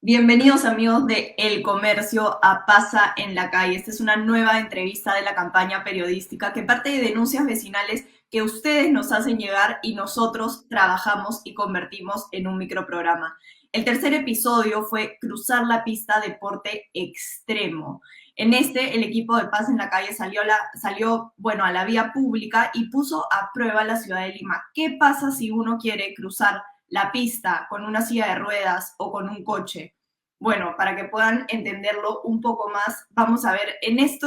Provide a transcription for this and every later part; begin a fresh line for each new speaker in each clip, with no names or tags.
Bienvenidos amigos de El Comercio a Pasa en la Calle. Esta es una nueva entrevista de la campaña periodística que parte de denuncias vecinales que ustedes nos hacen llegar y nosotros trabajamos y convertimos en un microprograma. El tercer episodio fue Cruzar la pista deporte extremo. En este, el equipo de Pasa en la Calle salió a la vía pública y puso a prueba la ciudad de Lima. ¿Qué pasa si uno quiere cruzar la pista con una silla de ruedas o con un coche? Bueno, para que puedan entenderlo un poco más, vamos a ver en esto,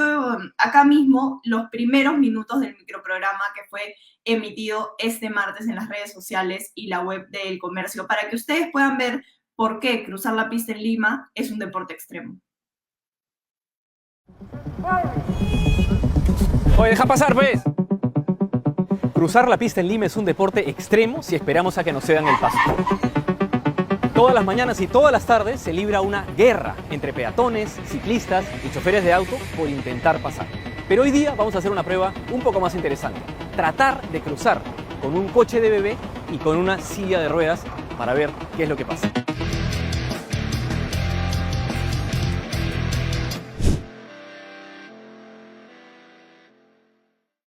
acá mismo, los primeros minutos del microprograma que fue emitido este martes en las redes sociales y la web del Comercio, para que ustedes puedan ver por qué cruzar la pista en Lima es un deporte extremo.
Oye, deja pasar, pues. Cruzar la pista en Lima es un deporte extremo si esperamos a que nos cedan el paso. Todas las mañanas y todas las tardes se libra una guerra entre peatones, ciclistas y choferes de auto por intentar pasar. Pero hoy día vamos a hacer una prueba un poco más interesante. Tratar de cruzar con un coche de bebé y con una silla de ruedas para ver qué es lo que pasa.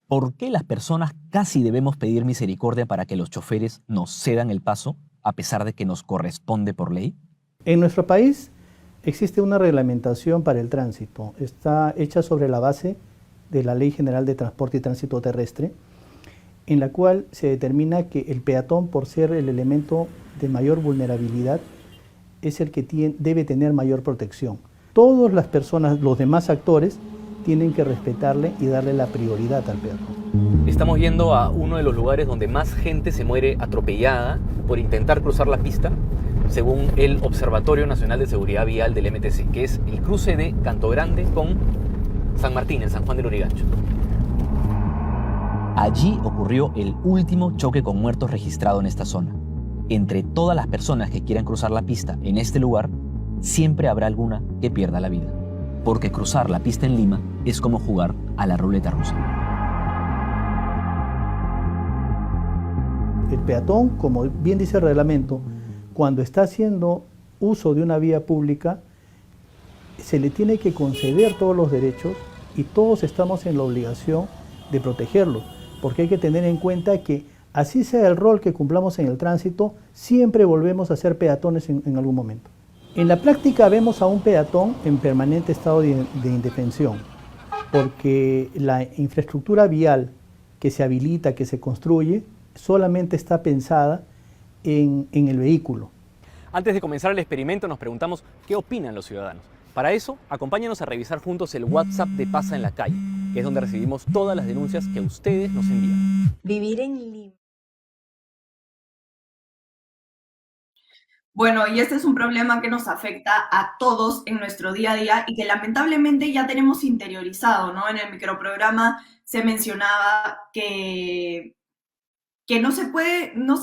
¿Por qué las personas casi debemos pedir misericordia para que los choferes nos cedan el paso, a pesar de que nos corresponde por ley?
En nuestro país existe una reglamentación para el tránsito. Está hecha sobre la base de la Ley General de Transporte y Tránsito Terrestre, en la cual se determina que el peatón, por ser el elemento de mayor vulnerabilidad, es el que debe tener mayor protección. Todas las personas, los demás actores, tienen que respetarle y darle la prioridad al peatón.
Estamos yendo a uno de los lugares donde más gente se muere atropellada por intentar cruzar la pista, según el Observatorio Nacional de Seguridad Vial del MTC, que es el cruce de Canto Grande con San Martín, en San Juan del Lurigancho.
Allí ocurrió el último choque con muertos registrado en esta zona. Entre todas las personas que quieran cruzar la pista en este lugar, siempre habrá alguna que pierda la vida. Porque cruzar la pista en Lima es como jugar a la ruleta rusa.
El peatón, como bien dice el reglamento, cuando está haciendo uso de una vía pública, se le tiene que conceder todos los derechos y todos estamos en la obligación de protegerlo, porque hay que tener en cuenta que así sea el rol que cumplamos en el tránsito, siempre volvemos a ser peatones en algún momento. En la práctica vemos a un peatón en permanente estado de indefensión, porque la infraestructura vial que se habilita, que se construye, solamente está pensada en el vehículo.
Antes de comenzar el experimento nos preguntamos qué opinan los ciudadanos. Para eso, acompáñanos a revisar juntos el WhatsApp de Pasa en la Calle, que es donde recibimos todas las denuncias que ustedes nos envían.
Vivir en Lima.
Bueno, y este es un problema que nos afecta a todos en nuestro día a día y que lamentablemente ya tenemos interiorizado, ¿no? En el microprograma se mencionaba que no se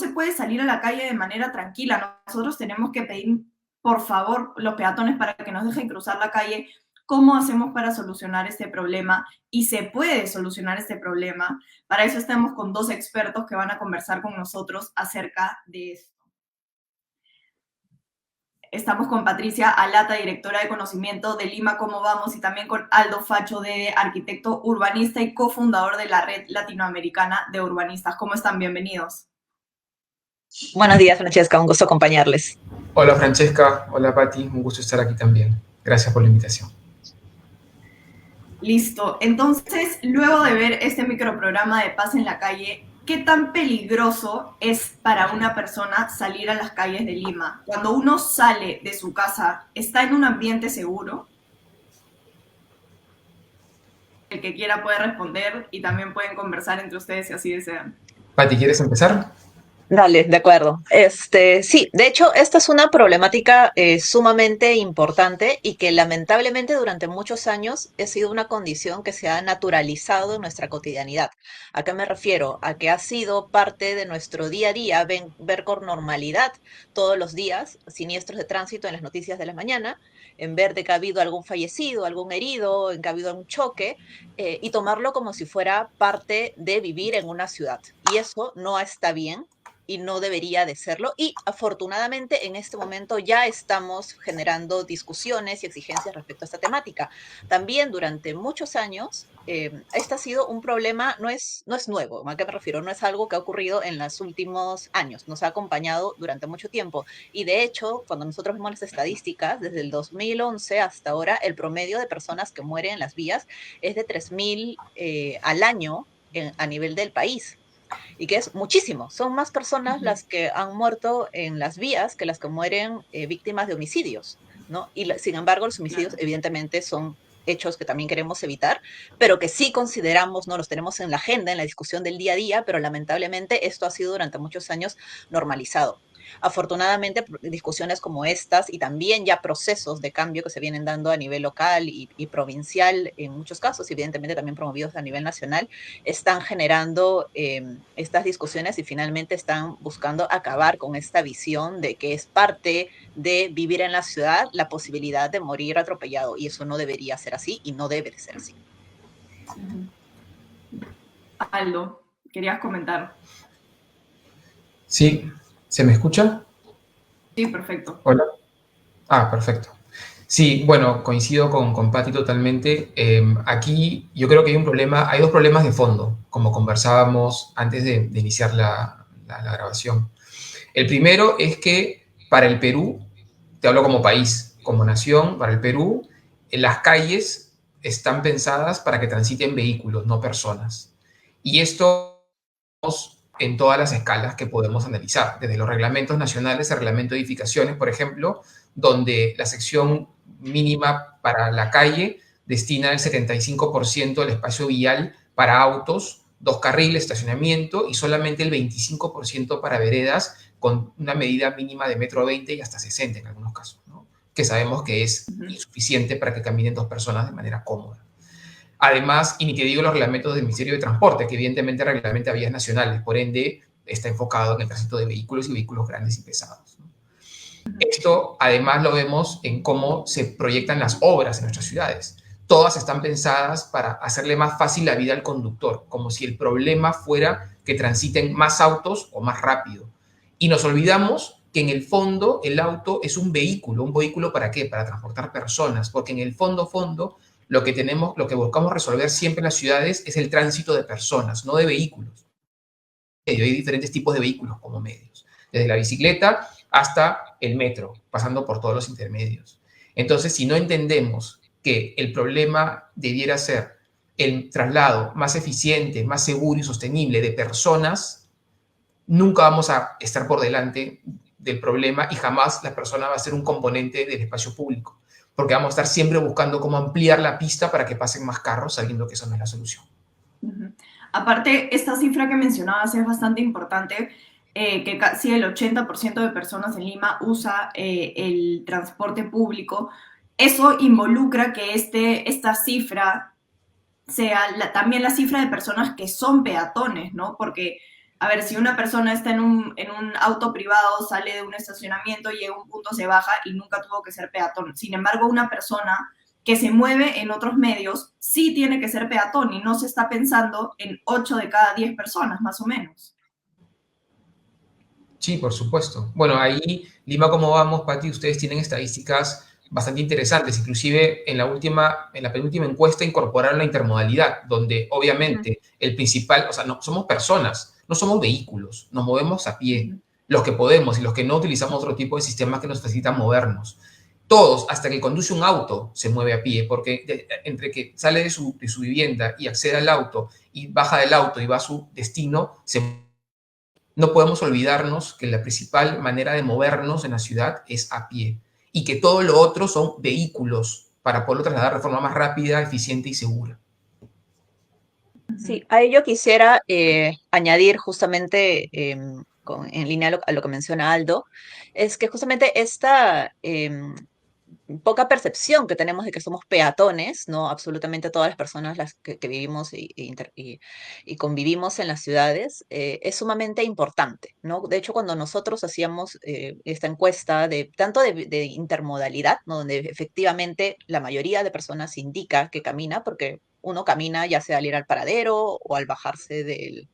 puede salir a la calle de manera tranquila. Nosotros tenemos que pedir, por favor, los peatones para que nos dejen cruzar la calle. ¿Cómo hacemos para solucionar este problema? Y se puede solucionar este problema. Para eso estamos con dos expertos que van a conversar con nosotros acerca de esto. Estamos con Patricia Alata, directora de conocimiento de Lima Cómo Vamos, y también con Aldo Facho, de arquitecto urbanista y cofundador de la Red Latinoamericana de Urbanistas. ¿Cómo están? Bienvenidos.
Buenos días, Francesca, un gusto acompañarles.
Hola Francesca, hola Pati, un gusto estar aquí también. Gracias por la invitación.
Listo. Entonces, luego de ver este microprograma de Paz en la Calle, ¿qué tan peligroso es para una persona salir a las calles de Lima? Cuando uno sale de su casa, ¿está en un ambiente seguro? El que quiera puede responder y también pueden conversar entre ustedes si así desean.
Pati, ¿quieres empezar?
Dale, de acuerdo. Sí, de hecho, esta es una problemática sumamente importante y que lamentablemente durante muchos años ha sido una condición que se ha naturalizado en nuestra cotidianidad. ¿A qué me refiero? A que ha sido parte de nuestro día a día, ver con normalidad todos los días siniestros de tránsito en las noticias de la mañana, en ver de que ha habido algún fallecido, algún herido, en que ha habido un choque, y tomarlo como si fuera parte de vivir en una ciudad. Y eso no está bien. y no debería de serlo. Y afortunadamente en este momento ya estamos generando discusiones y exigencias respecto a esta temática. También durante muchos años, este ha sido un problema, no es nuevo, ¿a qué me refiero? No es algo que ha ocurrido en los últimos años, nos ha acompañado durante mucho tiempo. Y de hecho, cuando nosotros vemos las estadísticas, desde el 2011 hasta ahora, el promedio de personas que mueren en las vías es de 3.000 al año a nivel del país, y que es muchísimo. Son más personas las que han muerto en las vías que las que mueren víctimas de homicidios, ¿no? Y sin embargo, los homicidios evidentemente son hechos que también queremos evitar, pero que sí consideramos, ¿no? Los tenemos en la agenda, en la discusión del día a día, pero lamentablemente esto ha sido durante muchos años normalizado. Afortunadamente, discusiones como estas y también ya procesos de cambio que se vienen dando a nivel local y provincial en muchos casos, y evidentemente también promovidos a nivel nacional, están generando estas discusiones y finalmente están buscando acabar con esta visión de que es parte de vivir en la ciudad la posibilidad de morir atropellado, y eso no debería ser así y no debe de ser así.
Aldo, querías comentar.
Sí, ¿se me escucha?
Sí, perfecto.
Hola. Perfecto. Sí, bueno, coincido con Patti totalmente. Aquí yo creo que hay dos problemas de fondo, como conversábamos antes de iniciar la grabación. El primero es que para el Perú, te hablo como país, como nación, para el Perú, las calles están pensadas para que transiten vehículos, no personas. Y esto en todas las escalas que podemos analizar, desde los reglamentos nacionales, el reglamento de edificaciones, por ejemplo, donde la sección mínima para la calle destina el 75% del espacio vial para autos, 2 carriles, estacionamiento, y solamente el 25% para veredas, con una medida mínima de 1,20 m y hasta 60 en algunos casos, ¿no? Que sabemos que es insuficiente para que caminen 2 personas de manera cómoda. Además, y ni te digo los reglamentos del Ministerio de Transporte, que evidentemente reglamenta vías nacionales, por ende está enfocado en el tránsito de vehículos y vehículos grandes y pesados, ¿no? Esto además lo vemos en cómo se proyectan las obras en nuestras ciudades. Todas están pensadas para hacerle más fácil la vida al conductor, como si el problema fuera que transiten más autos o más rápido. Y nos olvidamos que en el fondo el auto es un vehículo ¿para qué? Para transportar personas, porque en el fondo, lo que buscamos resolver siempre en las ciudades es el tránsito de personas, no de vehículos. Hay diferentes tipos de vehículos como medios, desde la bicicleta hasta el metro, pasando por todos los intermedios. Entonces, si no entendemos que el problema debiera ser el traslado más eficiente, más seguro y sostenible de personas, nunca vamos a estar por delante del problema y jamás la persona va a ser un componente del espacio público, porque vamos a estar siempre buscando cómo ampliar la pista para que pasen más carros, sabiendo que eso no es la solución.
Aparte, esta cifra que mencionabas es bastante importante, que casi el 80% de personas en Lima usa el transporte público. Eso involucra que esta cifra sea también la cifra de personas que son peatones, ¿no? Porque, a ver, si una persona está en un auto privado, sale de un estacionamiento, llega a un punto, se baja y nunca tuvo que ser peatón. Sin embargo, una persona que se mueve en otros medios sí tiene que ser peatón y no se está pensando en 8 de cada 10 personas, más o menos.
Sí, por supuesto. Bueno, ahí, Lima, ¿cómo vamos, Pati? Ustedes tienen estadísticas bastante interesantes. Inclusive en la penúltima encuesta incorporaron la intermodalidad, donde obviamente el principal, o sea, no somos personas, no somos vehículos, nos movemos a pie, los que podemos y los que no utilizamos otro tipo de sistemas que nos facilitan movernos. Todos, hasta que conduce un auto, se mueve a pie, porque entre que sale de su vivienda y accede al auto y baja del auto y va a su destino, no podemos olvidarnos que la principal manera de movernos en la ciudad es a pie y que todo lo otro son vehículos para poderlo trasladar de forma más rápida, eficiente y segura.
Sí, a ello quisiera añadir justamente en línea a lo que menciona Aldo, es que justamente esta poca percepción que tenemos de que somos peatones, ¿no? Absolutamente todas las personas que vivimos y convivimos en las ciudades, es sumamente importante, ¿no? De hecho, cuando nosotros hacíamos esta encuesta tanto de intermodalidad, ¿no? Donde efectivamente la mayoría de personas indica que camina, porque uno camina ya sea al ir al paradero o al bajarse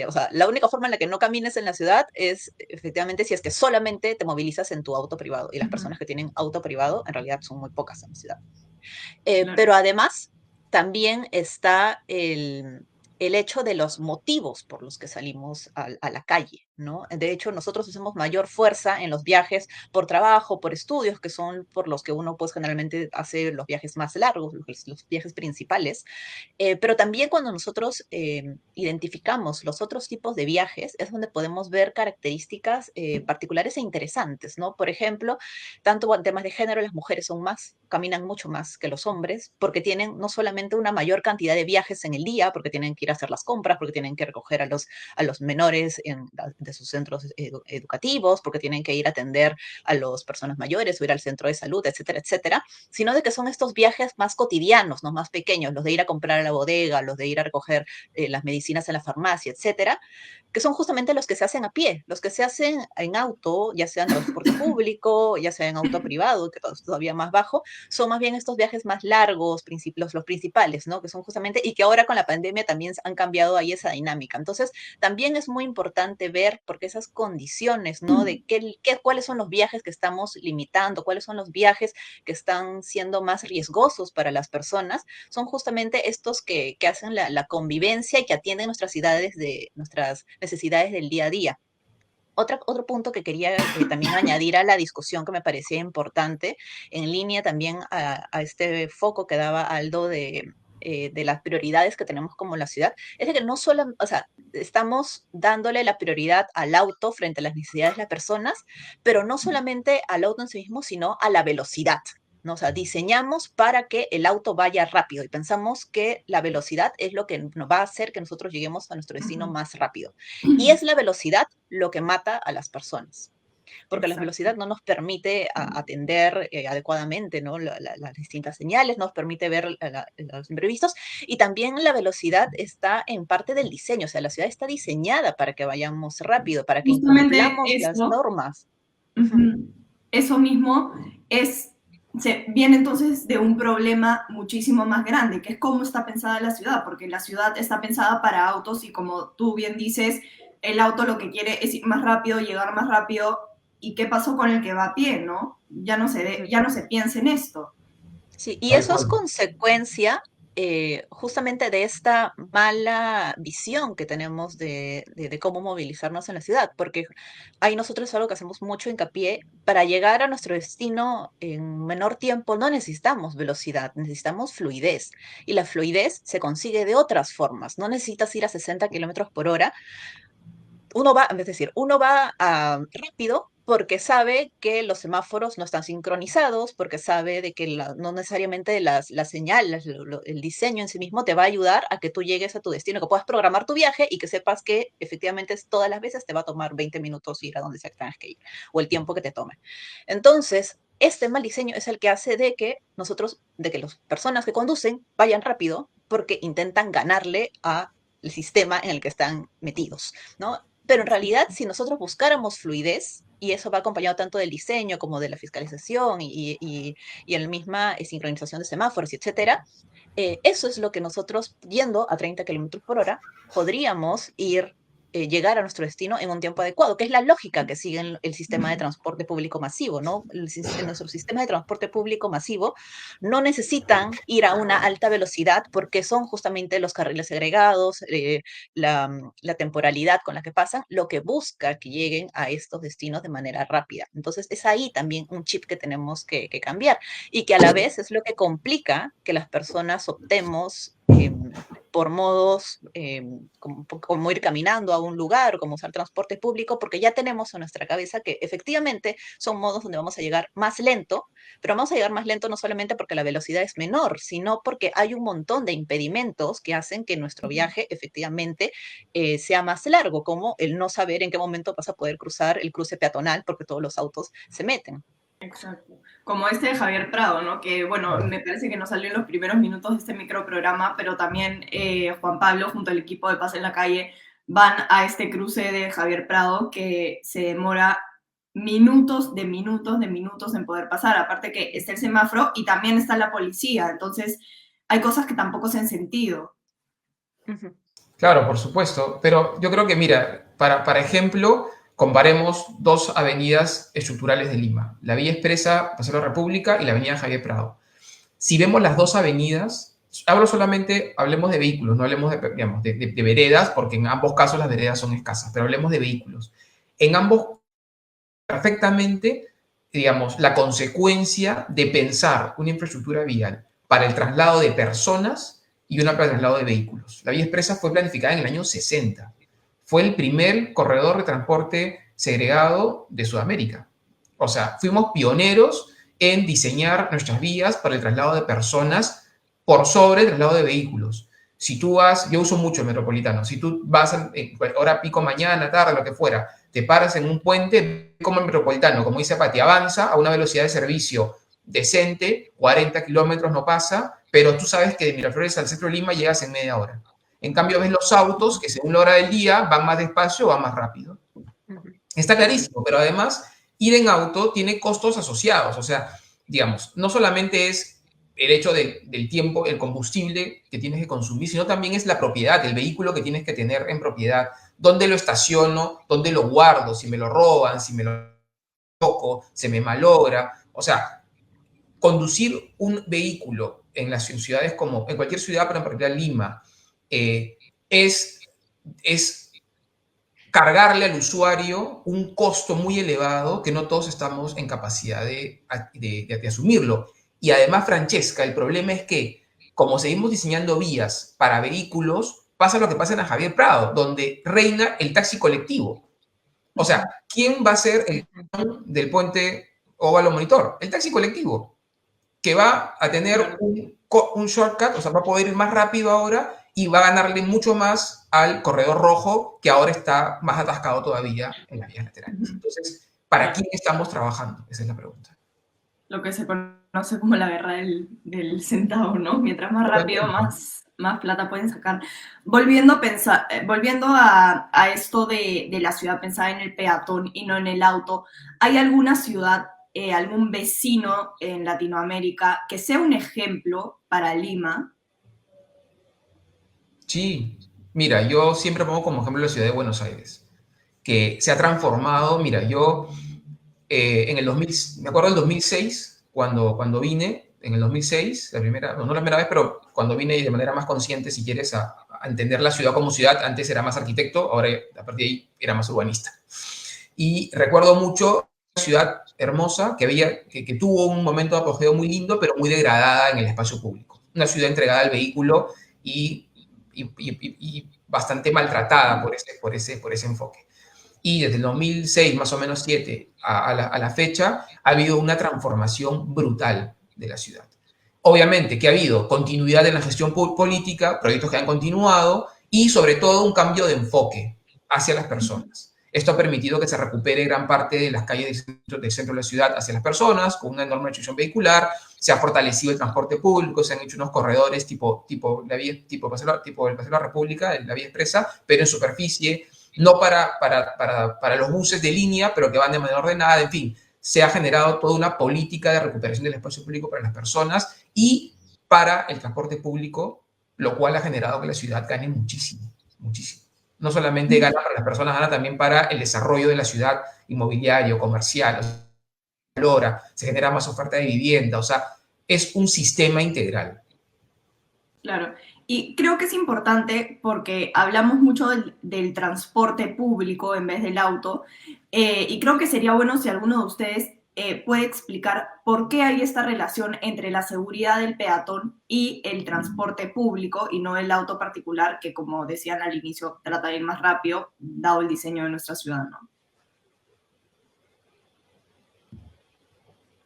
o sea, la única forma en la que no camines en la ciudad es efectivamente si es que solamente te movilizas en tu auto privado. Y las personas que tienen auto privado en realidad son muy pocas en la ciudad.
Claro.
Pero además también está el hecho de los motivos por los que salimos a la calle, ¿no? De hecho, nosotros hacemos mayor fuerza en los viajes por trabajo, por estudios, que son por los que uno pues generalmente hace los viajes más largos, los viajes principales. Pero también cuando nosotros identificamos los otros tipos de viajes, es donde podemos ver características particulares e interesantes, ¿no? Por ejemplo, tanto en temas de género, las mujeres son más, caminan mucho más que los hombres, porque tienen no solamente una mayor cantidad de viajes en el día, porque tienen que ir a hacer las compras, porque tienen que recoger a los menores de sus centros educativos, porque tienen que ir a atender a las personas mayores o ir al centro de salud, etcétera, etcétera, sino de que son estos viajes más cotidianos, ¿no? Más pequeños, los de ir a comprar a la bodega, los de ir a recoger las medicinas en la farmacia, etcétera, que son justamente los que se hacen a pie, los que se hacen en auto, ya sea en transporte público, ya sea en auto privado, que es todavía más bajo, son más bien estos viajes más largos, los principales, ¿no? Que son justamente, y que ahora con la pandemia también han cambiado ahí esa dinámica. Entonces, también es muy importante ver, porque esas condiciones, ¿no? De cuáles son los viajes que estamos limitando, cuáles son los viajes que están siendo más riesgosos para las personas, son justamente estos que hacen la convivencia y que atienden nuestras necesidades del día a día. Otro punto que quería también añadir a la discusión que me parecía importante, en línea también a este foco que daba Aldo de las prioridades que tenemos como la ciudad, es de que no solo, o sea, estamos dándole la prioridad al auto frente a las necesidades de las personas, pero no solamente al auto en sí mismo, sino a la velocidad, ¿no? O sea, diseñamos para que el auto vaya rápido y pensamos que la velocidad es lo que nos va a hacer que nosotros lleguemos a nuestro destino más rápido. Y es la velocidad lo que mata a las personas, porque la
Exacto.
velocidad no nos permite atender adecuadamente, ¿no? Las distintas señales, nos permite ver los imprevistos, y también la velocidad está en parte del diseño, o sea, la ciudad está diseñada para que vayamos rápido, para que
Justamente
incumplamos las
esto,
normas. Ujú.
ujú, eso mismo viene entonces de un problema muchísimo más grande, que es cómo está pensada la ciudad, porque la ciudad está pensada para autos y como tú bien dices, el auto lo que quiere es ir más rápido, llegar más rápido. ¿Y qué pasó con el que va a pie, no? Ya no se piensa en esto.
Sí, y
Tal
eso es
cual.
consecuencia justamente de esta mala visión que tenemos de cómo movilizarnos en la ciudad, porque ahí nosotros es algo que hacemos mucho hincapié, para llegar a nuestro destino en menor tiempo no necesitamos velocidad, necesitamos fluidez, y la fluidez se consigue de otras formas, no necesitas ir a 60 kilómetros por hora, es decir, uno va rápido porque sabe que los semáforos no están sincronizados, porque sabe de que no necesariamente las señales, el diseño en sí mismo te va a ayudar a que tú llegues a tu destino, que puedas programar tu viaje y que sepas que efectivamente todas las veces te va a tomar 20 minutos ir a donde sea que tengas que ir, o el tiempo que te tome. Entonces, este mal diseño es el que hace de que las personas que conducen vayan rápido porque intentan ganarle al sistema en el que están metidos, ¿no? Pero en realidad, si nosotros buscáramos fluidez, y eso va acompañado tanto del diseño como de la fiscalización y en la misma sincronización de semáforos, etcétera, eso es lo que nosotros, yendo a 30 kilómetros por hora, podríamos llegar a nuestro destino en un tiempo adecuado, que es la lógica que sigue el sistema de transporte público masivo, ¿no? Nuestro sistema de transporte público masivo no necesitan ir a una alta velocidad porque son justamente los carriles segregados, la temporalidad con la que pasan, lo que busca que lleguen a estos destinos de manera rápida. Entonces, es ahí también un chip que tenemos que cambiar y que a la vez es lo que complica que las personas optemos por modos como ir caminando a un lugar o como usar transporte público, porque ya tenemos en nuestra cabeza que efectivamente son modos donde vamos a llegar más lento, pero vamos a llegar más lento no solamente porque la velocidad es menor, sino porque hay un montón de impedimentos que hacen que nuestro viaje efectivamente sea más largo, como el no saber en qué momento vas a poder cruzar el cruce peatonal porque todos los autos se meten.
Exacto. Como este de Javier Prado, ¿no? Que, bueno,
Claro.
me parece que no salió en los primeros minutos de este microprograma, pero también Juan Pablo, junto al equipo de Paz en la Calle, van a este cruce de Javier Prado que se demora minutos de minutos de minutos en poder pasar. Aparte que está el semáforo y también está la policía. Entonces, hay cosas que tampoco se han sentido.
Ujú.
Claro, por supuesto, pero yo creo que, mira, para ejemplo, comparemos dos avenidas estructurales de Lima, la Vía Expresa, Paseo de la República y la Avenida Javier Prado. Si vemos las dos avenidas, hablemos de vehículos, no hablemos de, digamos, de veredas, porque en ambos casos las veredas son escasas, pero hablemos de vehículos. En ambos, perfectamente, digamos, la consecuencia de pensar una infraestructura vial para el traslado de personas y una para el traslado de vehículos. La vía expresa fue planificada en el año 60. Fue el primer corredor de transporte segregado de Sudamérica. O sea, fuimos pioneros en diseñar nuestras vías para el traslado de personas por sobre el traslado de vehículos. Si tú vas, yo uso mucho el metropolitano, si tú vas en hora pico, mañana, tarde, lo que fuera, te paras en un puente, como el metropolitano, como dice Pati, avanza a una velocidad de servicio decente, 40 kilómetros no pasa, pero tú sabes que de Miraflores al centro de Lima llegas en media hora. En cambio, ves los autos que según la hora del día van más despacio o van más rápido. Está clarísimo, pero además ir en auto tiene costos asociados. O sea, digamos, no solamente es el hecho del tiempo, el combustible que tienes que consumir, sino también es la propiedad, el vehículo que tienes que tener en propiedad. ¿Dónde lo estaciono? ¿Dónde lo guardo? Si me lo roban, si me lo toco, se me malogra. O sea, conducir un vehículo en las ciudades como, en cualquier ciudad, pero en particular Lima, es cargarle al usuario un costo muy elevado que no todos estamos en capacidad de asumirlo. Y además, Francesca, el problema es que como seguimos diseñando vías para vehículos, pasa lo que pasa en la Javier Prado, donde reina el taxi colectivo. O sea, ¿quién va a ser el del puente Óvalo Monitor? El taxi colectivo, que va a tener un shortcut, o sea, va a poder ir más rápido ahora y va a ganarle mucho más al corredor rojo, que ahora está más atascado todavía en las vías laterales. Entonces, ¿para quién estamos trabajando? Esa es la pregunta.
Lo que se conoce como la guerra del centavo, ¿no? Mientras más rápido, más plata pueden sacar. Volviendo a esto de la ciudad, pensar en el peatón y no en el auto, ¿hay alguna ciudad, algún vecino en Latinoamérica que sea un ejemplo para Lima?
Sí, mira, yo siempre pongo como ejemplo la ciudad de Buenos Aires, que se ha transformado. Mira, yo en el 2000, me acuerdo del 2006, cuando vine, en el 2006, la primera, no la primera vez, pero cuando vine de manera más consciente, si quieres, a entender la ciudad como ciudad. Antes era más arquitecto, ahora a partir de ahí era más urbanista. Y recuerdo mucho una ciudad hermosa que tuvo un momento de apogeo muy lindo, pero muy degradada en el espacio público. Una ciudad entregada al vehículo y bastante maltratada por ese enfoque. Y desde el 2006, más o menos 7, a la fecha, ha habido una transformación brutal de la ciudad. Obviamente que ha habido continuidad en la gestión política, proyectos que han continuado y sobre todo un cambio de enfoque hacia las personas. Esto ha permitido que se recupere gran parte de las calles del centro de la ciudad hacia las personas, con una enorme restricción vehicular. Se ha fortalecido el transporte público, se han hecho unos corredores tipo el Paseo de la República, la vía expresa, pero en superficie, no para los buses de línea, pero que van de manera ordenada. En fin, se ha generado toda una política de recuperación del espacio público para las personas y para el transporte público, lo cual ha generado que la ciudad gane muchísimo, muchísimo. No solamente gana para las personas, gana también para el desarrollo de la ciudad inmobiliario, comercial, se genera más oferta de vivienda, o sea, es un sistema integral.
Claro, y creo que es importante porque hablamos mucho del transporte público en vez del auto, y creo que sería bueno si alguno de ustedes puede explicar por qué hay esta relación entre la seguridad del peatón y el transporte público y no el auto particular, que como decían al inicio, trata de ir más rápido, dado el diseño de nuestra ciudad, ¿no?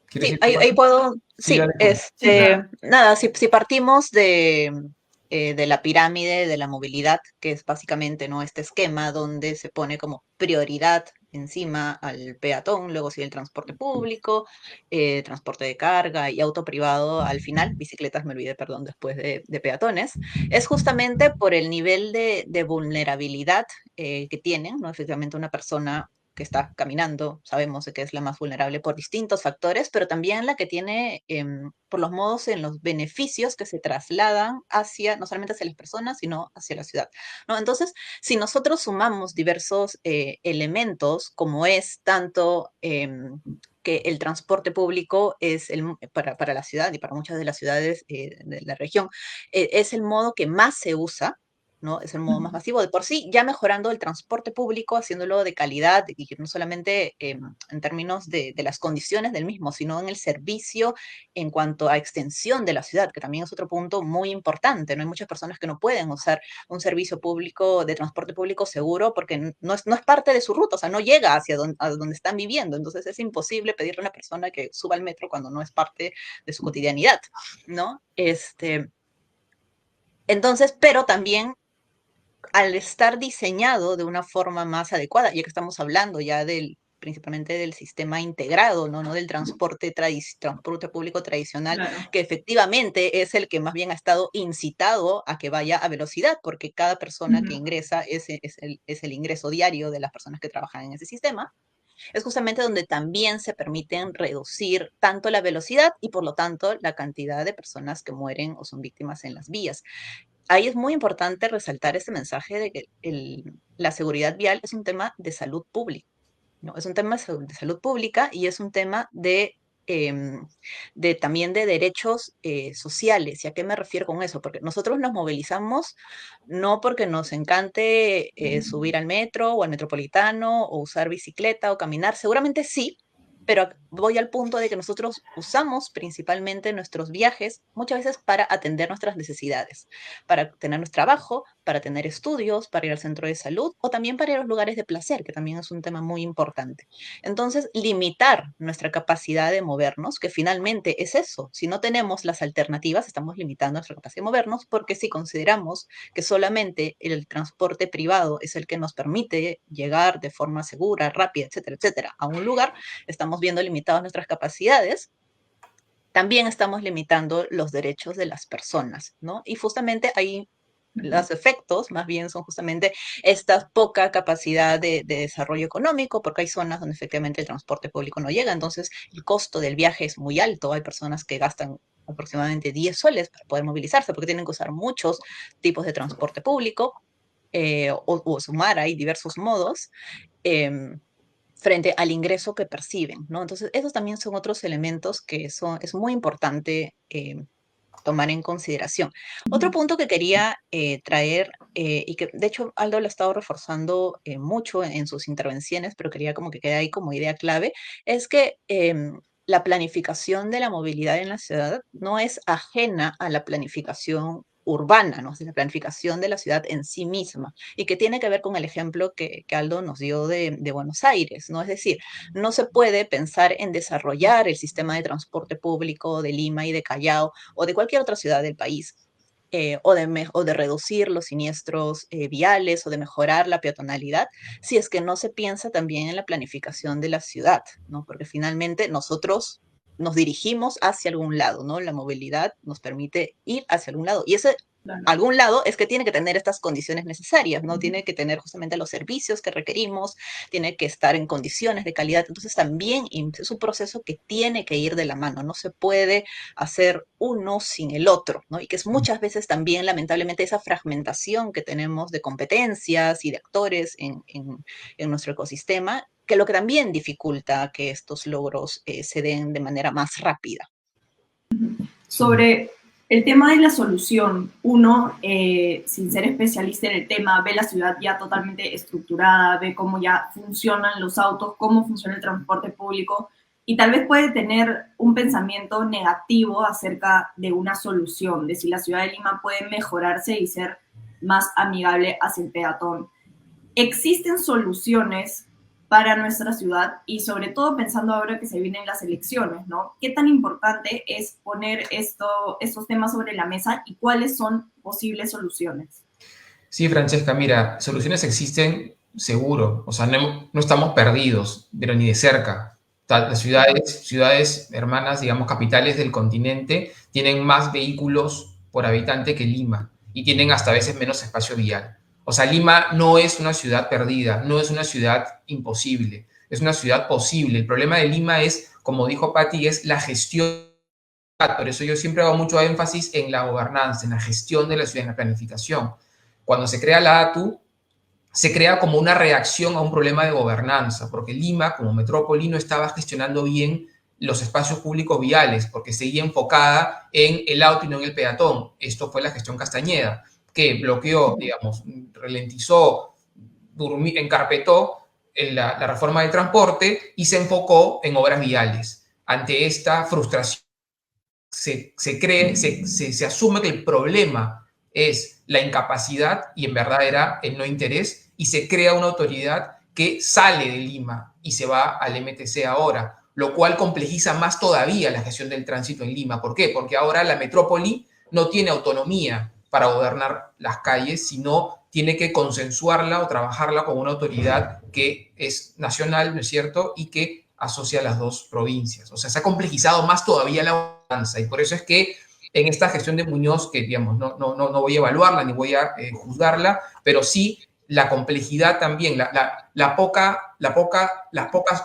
Sí, ahí puedo. Sí, nada, si partimos de la pirámide de la movilidad, que es básicamente, ¿no?, este esquema donde se pone como prioridad encima al peatón, luego sigue el transporte público, transporte de carga y auto privado al final, bicicletas, me olvidé, perdón, después de peatones, es justamente por el nivel de vulnerabilidad que tienen, ¿no? Efectivamente, una persona que está caminando, sabemos que es la más vulnerable por distintos factores, pero también la que tiene, por los modos en los beneficios que se trasladan hacia, no solamente hacia las personas, sino hacia la ciudad, ¿no? Entonces, si nosotros sumamos diversos elementos, como es tanto que el transporte público es para la ciudad y para muchas de las ciudades de la región, es el modo que más se usa, ¿no? Es el modo más masivo. De por sí, ya mejorando el transporte público, haciéndolo de calidad, y no solamente en términos de las condiciones del mismo, sino en el servicio en cuanto a extensión de la ciudad, que también es otro punto muy importante, ¿no? Hay muchas personas que no pueden usar un servicio público de transporte público seguro porque no es parte de su ruta, o sea, no llega hacia a donde están viviendo. Entonces es imposible pedirle a una persona que suba al metro cuando no es parte de su cotidianidad, ¿no? Entonces, pero también al estar diseñado de una forma más adecuada, ya que estamos hablando ya principalmente del sistema integrado, no del transporte público tradicional,
Claro.
que efectivamente es el que más bien ha estado incitado a que vaya a velocidad, porque cada persona que ingresa es el ingreso diario de las personas que trabajan en ese sistema. Es justamente donde también se permiten reducir tanto la velocidad y por lo tanto la cantidad de personas que mueren o son víctimas en las vías. Ahí es muy importante resaltar este mensaje de que la seguridad vial es un tema de salud pública, ¿no? Es un tema de salud pública y es un tema también de derechos sociales. ¿Y a qué me refiero con eso? Porque nosotros nos movilizamos no porque nos encante subir al metro o al metropolitano o usar bicicleta o caminar, seguramente sí, pero voy al punto de que nosotros usamos principalmente nuestros viajes muchas veces para atender nuestras necesidades, para tener nuestro trabajo, para tener estudios, para ir al centro de salud o también para ir a los lugares de placer, que también es un tema muy importante. Entonces, limitar nuestra capacidad de movernos, que finalmente es eso. Si no tenemos las alternativas, estamos limitando nuestra capacidad de movernos, porque si consideramos que solamente el transporte privado es el que nos permite llegar de forma segura, rápida, etcétera, a un lugar, estamos viendo limitadas nuestras capacidades, también estamos limitando los derechos de las personas, ¿no? Y justamente ahí los efectos más bien son justamente esta poca capacidad de desarrollo económico, porque hay zonas donde efectivamente el transporte público no llega, entonces el costo del viaje es muy alto, hay personas que gastan aproximadamente 10 soles para poder movilizarse, porque tienen que usar muchos tipos de transporte público, o sumar, hay diversos modos, frente al ingreso que perciben, ¿no? Entonces, esos también son otros elementos que es muy importante tomar en consideración. Otro punto que quería traer, y que de hecho Aldo lo ha estado reforzando mucho en sus intervenciones, pero quería como que quede ahí como idea clave, es que la planificación de la movilidad en la ciudad no es ajena a la planificación urbana, ¿no? Es la planificación de la ciudad en sí misma, y que tiene que ver con el ejemplo que Aldo nos dio de Buenos Aires, ¿no? Es decir, no se puede pensar en desarrollar el sistema de transporte público de Lima y de Callao o de cualquier otra ciudad del país, o de reducir los siniestros viales o de mejorar la peatonalidad, si es que no se piensa también en la planificación de la ciudad, ¿no? Porque finalmente nosotros nos dirigimos hacia algún lado, ¿no? La movilidad nos permite ir hacia algún lado. Y ese algún lado es que tiene que tener estas condiciones necesarias, ¿no? Tiene que tener justamente los servicios que requerimos, tiene que estar en condiciones de calidad. Entonces también es un proceso que tiene que ir de la mano, no se puede hacer uno sin el otro, ¿no? Y que es muchas veces también, lamentablemente, esa fragmentación que tenemos de competencias y de actores en nuestro ecosistema, que lo que también dificulta que estos logros se den de manera más rápida.
Sobre el tema de la solución, uno, sin ser especialista en el tema, ve la ciudad ya totalmente estructurada, ve cómo ya funcionan los autos, cómo funciona el transporte público, y tal vez puede tener un pensamiento negativo acerca de una solución, de si la ciudad de Lima puede mejorarse y ser más amigable hacia el peatón. ¿Existen soluciones para nuestra ciudad? Y sobre todo pensando ahora que se vienen las elecciones, ¿no? ¿Qué tan importante es poner estos temas sobre la mesa y cuáles son posibles soluciones?
Sí, Francesca, mira, soluciones existen seguro, o sea, no estamos perdidos, pero ni de cerca. Las ciudades hermanas, digamos, capitales del continente, tienen más vehículos por habitante que Lima y tienen hasta a veces menos espacio vial. O sea, Lima no es una ciudad perdida, no es una ciudad imposible, es una ciudad posible. El problema de Lima es, como dijo Patti, es la gestión. Por eso yo siempre hago mucho énfasis en la gobernanza, en la gestión de la ciudad, en la planificación. Cuando se crea la ATU, se crea como una reacción a un problema de gobernanza, porque Lima, como metrópoli, no estaba gestionando bien los espacios públicos viales, porque seguía enfocada en el auto y no en el peatón. Esto fue la gestión Castañeda, que bloqueó, digamos, ralentizó, encarpetó la reforma del transporte y se enfocó en obras viales. Ante esta frustración, se asume que el problema es la incapacidad y en verdad era el no interés y se crea una autoridad que sale de Lima y se va al MTC ahora, lo cual complejiza más todavía la gestión del tránsito en Lima. ¿Por qué? Porque ahora la metrópoli no tiene autonomía para gobernar las calles, sino tiene que consensuarla o trabajarla con una autoridad que es nacional, ¿no es cierto? Y que asocia a las dos provincias. O sea, se ha complejizado más todavía la gobernanza y por eso es que en esta gestión de Muñoz, que digamos, no voy a evaluarla ni voy a juzgarla, pero sí la complejidad también, las pocas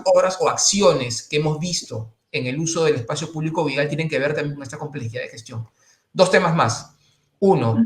obras o acciones que hemos visto en el uso del espacio público vial tienen que ver también con esta complejidad de gestión. Dos temas más. Uno,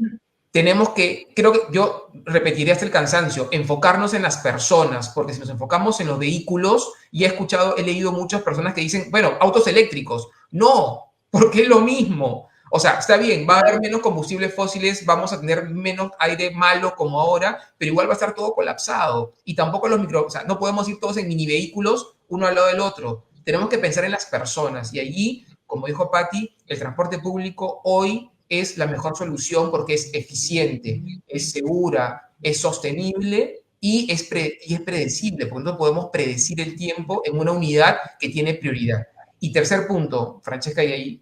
tenemos que, creo que yo repetiré hasta el cansancio, enfocarnos en las personas, porque si nos enfocamos en los vehículos, y he leído muchas personas que dicen, bueno, autos eléctricos. No, porque es lo mismo. O sea, está bien, va a haber menos combustibles fósiles, vamos a tener menos aire malo como ahora, pero igual va a estar todo colapsado. Y tampoco o sea, no podemos ir todos en mini vehículos uno al lado del otro. Tenemos que pensar en las personas. Y allí, como dijo Patti, el transporte público hoy es la mejor solución porque es eficiente, es segura, es sostenible y es predecible, porque no podemos predecir el tiempo en una unidad que tiene prioridad. Y tercer punto, Francesca, y ahí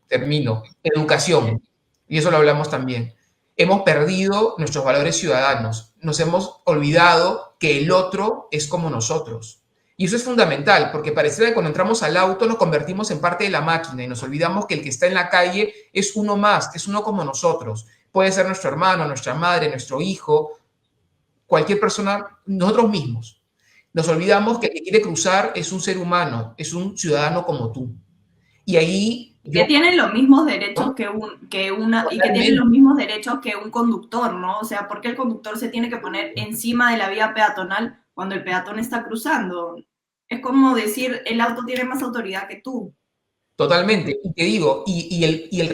termino, educación. Y eso lo hablamos también. Hemos perdido nuestros valores ciudadanos. Nos hemos olvidado que el otro es como nosotros. Y eso es fundamental, porque pareciera que cuando entramos al auto nos convertimos en parte de la máquina y nos olvidamos que el que está en la calle es uno más, es uno como nosotros. Puede ser nuestro hermano, nuestra madre, nuestro hijo, cualquier persona, nosotros mismos. Nos olvidamos que el que quiere cruzar es un ser humano, es un ciudadano como tú. Y ahí...
que tienen los mismos derechos y que tienen los mismos derechos que un conductor, ¿no? O sea, ¿por qué el conductor se tiene que poner encima de la vía peatonal cuando el peatón está cruzando? Es como decir, el auto tiene más autoridad que tú.
Totalmente. Y te digo,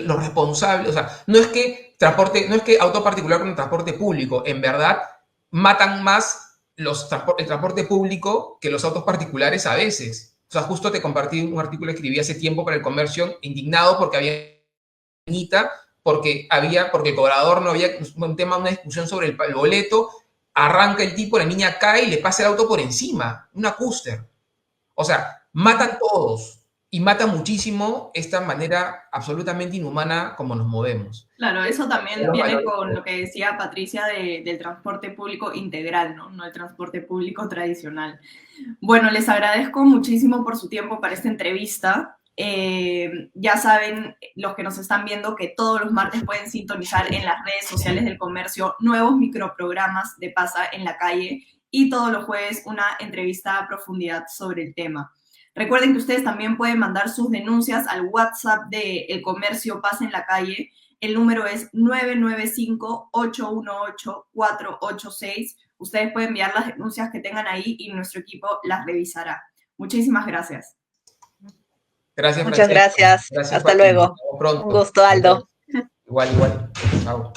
los responsables, o sea, no es que auto particular con el transporte público, en verdad matan más el transporte público que los autos particulares a veces. O sea, justo te compartí un artículo que escribí hace tiempo para El Comercio, indignado porque porque el cobrador no había una discusión sobre el boleto, arranca el tipo, la niña cae y le pasa el auto por encima, una cúster. O sea, matan todos y mata muchísimo esta manera absolutamente inhumana como nos movemos.
Claro, eso también viene con lo que decía Patricia del transporte público integral, ¿no? No el transporte público tradicional. Bueno, les agradezco muchísimo por su tiempo para esta entrevista. Ya saben, los que nos están viendo, que todos los martes pueden sintonizar en las redes sociales del comercio nuevos microprogramas de Pasa en la Calle y todos los jueves una entrevista a profundidad sobre el tema. Recuerden que ustedes también pueden mandar sus denuncias al WhatsApp de El Comercio Pasa en la Calle. El número es 995-818-486. Ustedes pueden enviar las denuncias que tengan ahí y nuestro equipo las revisará. Muchísimas gracias.
Gracias,
muchas gracias. Hasta luego.
Pronto.
Un gusto, Aldo.
Igual. Chao.